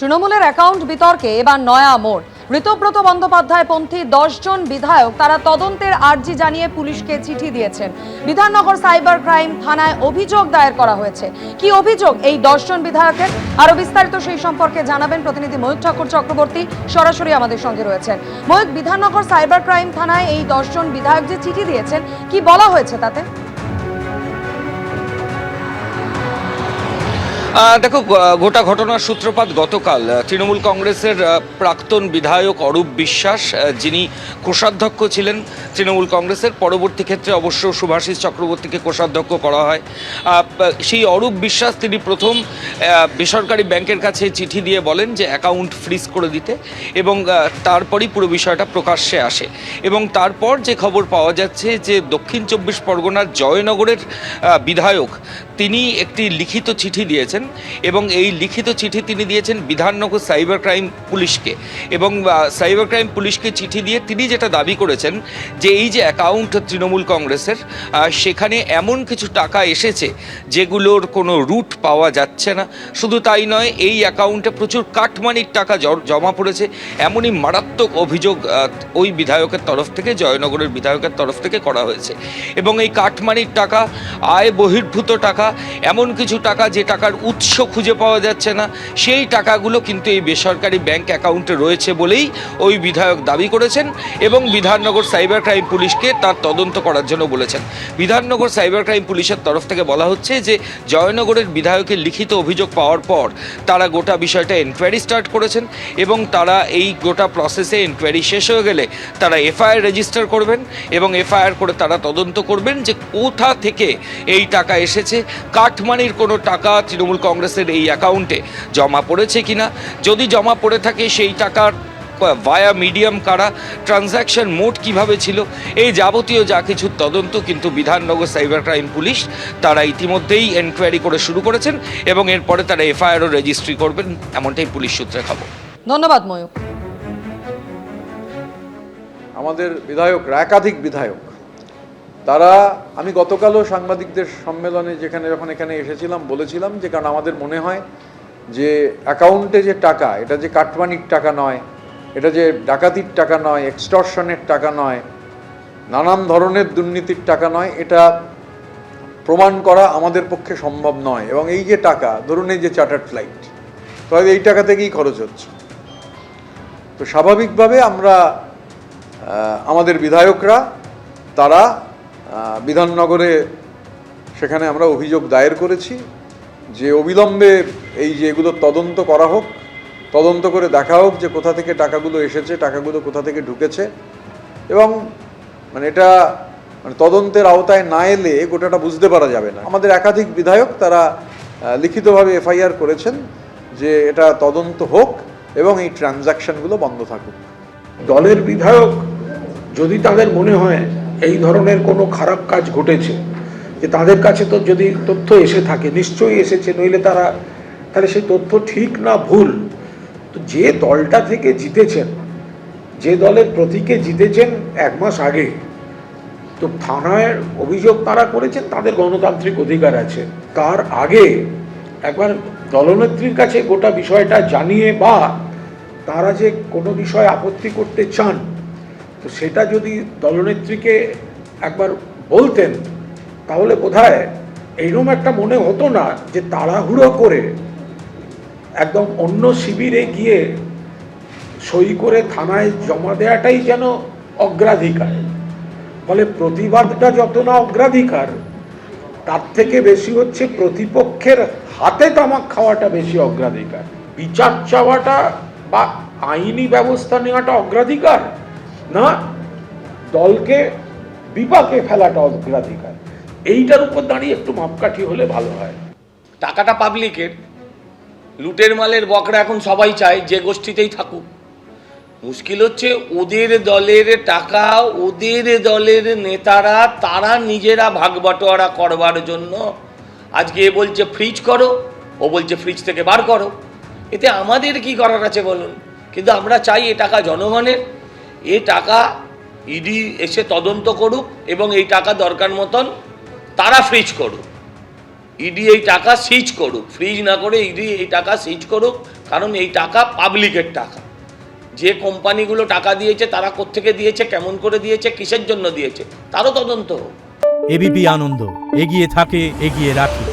তৃণমূলের অ্যাকাউন্ট বিতর্কে এবার নয়া মোড়। ঋতব্রত বন্দ্যোপাধ্যায় পন্থী 10 জন বিধায়ক তারা তদন্তের আর্জি জানিয়ে পুলিশকে চিঠি দিয়েছেন। বিধাননগর সাইবার ক্রাইম থানায় অভিযোগ দায়ের করা হয়েছে। কি অভিযোগ এই 10 জন বিধায়কের, আরো বিস্তারিত সেই সম্পর্কে জানাবেন প্রতিনিধি ময়ূক ঠাকুর চক্রবর্তী, সরাসরি আমাদের সঙ্গে রয়েছেন। ময়ূক, বিধাননগর সাইবার ক্রাইম থানায় এই 10 জন বিধায়ক যে চিঠি দিয়েছেন, কি বলা হয়েছে তাতে? দেখো, গোটা ঘটনার সূত্রপাত গতকাল তৃণমূল কংগ্রেসের প্রাক্তন বিধায়ক অরূপ বিশ্বাস, যিনি কোষাধ্যক্ষ ছিলেন তৃণমূল কংগ্রেসের, পরবর্তী ক্ষেত্রে অবশ্য শুভাশিস চক্রবর্তীকে কোষাধ্যক্ষ করা হয়। সেই অরূপ বিশ্বাস তিনি প্রথম বেসরকারি ব্যাংকের কাছে চিঠি দিয়ে বলেন যে অ্যাকাউন্ট ফ্রিজ করে দিতে, এবং তারপরই পুরো বিষয়টা প্রকাশ্যে আসে। এবং তারপর যে খবর পাওয়া যাচ্ছে যে দক্ষিণ 24 পরগনার জয়নগরের বিধায়ক তিনি একটি লিখিত চিঠি দিয়েছেন, এবং এই লিখিত চিঠি তিনি দিয়েছেন বিধাননগর সাইবার ক্রাইম পুলিশকে। এবং সাইবার ক্রাইম পুলিশকে চিঠি দিয়ে তিনি যেটা দাবি করেছেন যে এই যে অ্যাকাউন্ট তৃণমূল কংগ্রেসের, সেখানে এমন কিছু টাকা এসেছে যেগুলোর কোনো রুট পাওয়া যাচ্ছে না। শুধু তাই নয়, এই অ্যাকাউন্টে প্রচুর কাটমানির টাকা জমা পড়েছে, এমনই মারাত্মক অভিযোগ ওই বিধায়কের তরফ থেকে, জয়নগরের বিধায়কের তরফ থেকে করা হয়েছে। এবং এই কাটমানির টাকা, আয় বহির্ভূত টাকা, এমন কিছু টাকা যে টাকার উৎস খুঁজে পাওয়া যাচ্ছে না, সেই টাকাগুলো কিন্তু এই বেসরকারি ব্যাংক অ্যাকাউন্টে রয়েছে বলেই ওই বিধায়ক দাবি করেছেন, এবং বিধাননগর সাইবার ক্রাইম পুলিশকে তার তদন্ত করার জন্য বলেছেন। বিধাননগর সাইবার ক্রাইম পুলিশের তরফ থেকে বলা হচ্ছে যে জয়নগরের বিধায়কের লিখিত অভিযোগ পাওয়ার পর তারা গোটা বিষয়টা এনকোয়ারি স্টার্ট করেছেন, এবং তারা এই গোটা প্রসেসে এনকোয়ারি শেষ হয়ে গেলে তারা এফআইআর রেজিস্টার করবেন, এবং এফআইআর করে তারা তদন্ত করবেন যে কোথা থেকে এই টাকা এসেছে, কাটমানির কোনো টাকা তৃণমূল কংগ্রেসের এই অ্যাকাউন্টে জমা পড়েছে কিনা, যদি জমা পড়ে থাকে সেই টাকার ভায়া মিডিয়াম কারা, ট্রানজ্যাকশন মোড কিভাবে ছিল, এই যাবতীয় যা কিছু তদন্ত কিন্তু বিধাননগর সাইবার ক্রাইম পুলিশ তারা ইতিমধ্যেই এনকোয়ারি করে শুরু করেছেন, এবং এরপরে তারা এফআইআরও রেজিস্ট্রি করবেন, এমনটাই পুলিশ সূত্রে খবর। ধন্যবাদ ময়ূক। আমাদের বিধায়করা, একাধিক বিধায়ক, তারা, আমি গতকালও সাংবাদিকদের সম্মেলনে যখন এখানে এসেছিলাম বলেছিলাম যে কারণ আমাদের মনে হয় যে অ্যাকাউন্টে যে টাকা, এটা যে কাটমানির টাকা নয়, এটা যে ডাকাতির টাকা নয়, এক্সটর্শনের টাকা নয়, নানান ধরনের দুর্নীতির টাকা নয়, এটা প্রমাণ করা আমাদের পক্ষে সম্ভব নয়। এবং এই যে টাকা, ধরুন এই যে চার্টার্ড ফ্লাইট, তো এই টাকা থেকেই খরচ হচ্ছে। তো স্বাভাবিকভাবে আমরা আমাদের বিধায়করা তারা বিধাননগরে সেখানে আমরা অভিযোগ দায়ের করেছি যে অবিলম্বে এই যে এগুলো তদন্ত করা হোক, তদন্ত করে দেখা হোক যে কোথা থেকে টাকাগুলো এসেছে, টাকাগুলো কোথা থেকে ঢুকেছে। এবং এটা তদন্তের আওতায় না এলে গোটাটা বুঝতে পারা যাবে না। আমাদের একাধিক বিধায়ক তারা লিখিতভাবে এফআইআর করেছেন যে এটা তদন্ত হোক এবং এই ট্রানজ্যাকশনগুলো বন্ধ থাকুক। দলের বিধায়ক যদি তাদের মনে হয় এই ধরনের কোনো খারাপ কাজ ঘটেছে, যে তাদের কাছে তো যদি তথ্য এসে থাকে, নিশ্চয়ই এসেছে, নইলে তাহলে সেই তথ্য ঠিক না ভুল। তো যে দলটা থেকে জিতেছেন, যে দলের প্রতীকে জিতেছেন 1 মাস আগে, তো থানায় অভিযোগ তারা করেছেন, তাদের গণতান্ত্রিক অধিকার আছে। তার আগে একবার দলনেত্রীর কাছে গোটা বিষয়টা জানিয়ে, বা তারা যে কোনো বিষয়ে আপত্তি করতে চান, তো সেটা যদি দলনেত্রীকে একবার বলতেন, তাহলে বোধহয় এইরকম একটা মনে হতো না যে তাড়াহুড়ো করে একদম অন্য শিবিরে গিয়ে সই করে থানায় জমা দেওয়াটাই যেন অগ্রাধিকার। ফলে প্রতিবাদটা যত না অগ্রাধিকার, তার থেকে বেশি হচ্ছে প্রতিপক্ষের হাতে তামাক খাওয়াটা বেশি অগ্রাধিকার। বিচার চাওয়াটা বা আইনি ব্যবস্থা নেওয়াটা অগ্রাধিকার না, দলকে বিপাকে ফেলাটা অগ্রাধিকার। এইটার উপর দাঁড়িয়ে একটু মাপকাঠি হলে ভালো হয়। টাকাটা পাবলিকের, লুটের মালের বকরা এখন সবাই চায় যে গোষ্ঠীতেই থাকুক। মুশকিল হচ্ছে ওদের দলের টাকা, ওদের দলের নেতারা তারা নিজেরা ভাগ বাটোয়ারা করবার জন্য আজকে এ বলছে ফ্রিজ করো, ও বলছে ফ্রিজ থেকে বার করো। এতে আমাদের কি করার আছে বলুন? কিন্তু আমরা চাই এ টাকা জনগণের, এ টাকা ইডি এসে তদন্ত করুক, এবং এই টাকা দরকার মতন তারা ফ্রিজ করুক, ইডি এই টাকা সিজ করুক, ফ্রিজ না করে ইডি এই টাকা সিজ করুক, কারণ এই টাকা পাবলিকের টাকা। যে কোম্পানিগুলো টাকা দিয়েছে তারা কোত্থেকে দিয়েছে, কেমন করে দিয়েছে, কিসের জন্য দিয়েছে, তারও তদন্ত হোক। এবিপি আনন্দ, এগিয়ে থাকে, এগিয়ে রাখে।